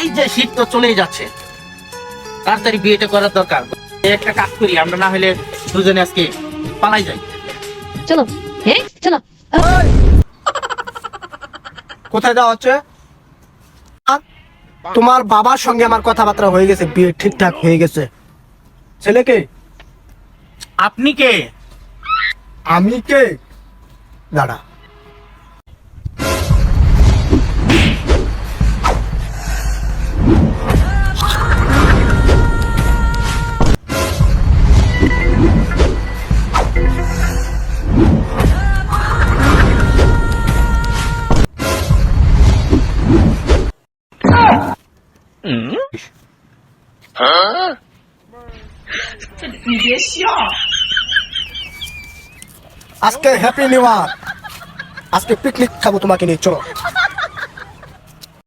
এই যে শীত তো চলেই যাচ্ছে, তাড়াতাড়ি বিয়েটা করার দরকার। একটা কাজ করি আমরা, না হলে দুজনে আজকে পালাই যাই। চলো। হ্যাঁ চলো। কোথায় যাওয়া হচ্ছে? তোমার বাবার সঙ্গে আমার কথাবার্তা হয়ে গেছে, বিয়ে ঠিকঠাক হয়ে গেছে। ছেলেকে আপনি কে? আমি কে? দাঁড়া। আজকে হ্যাপি নিউ ইয়ার, আজকে পিকনিক খাবো তোমাকে নিয়ে, চলো।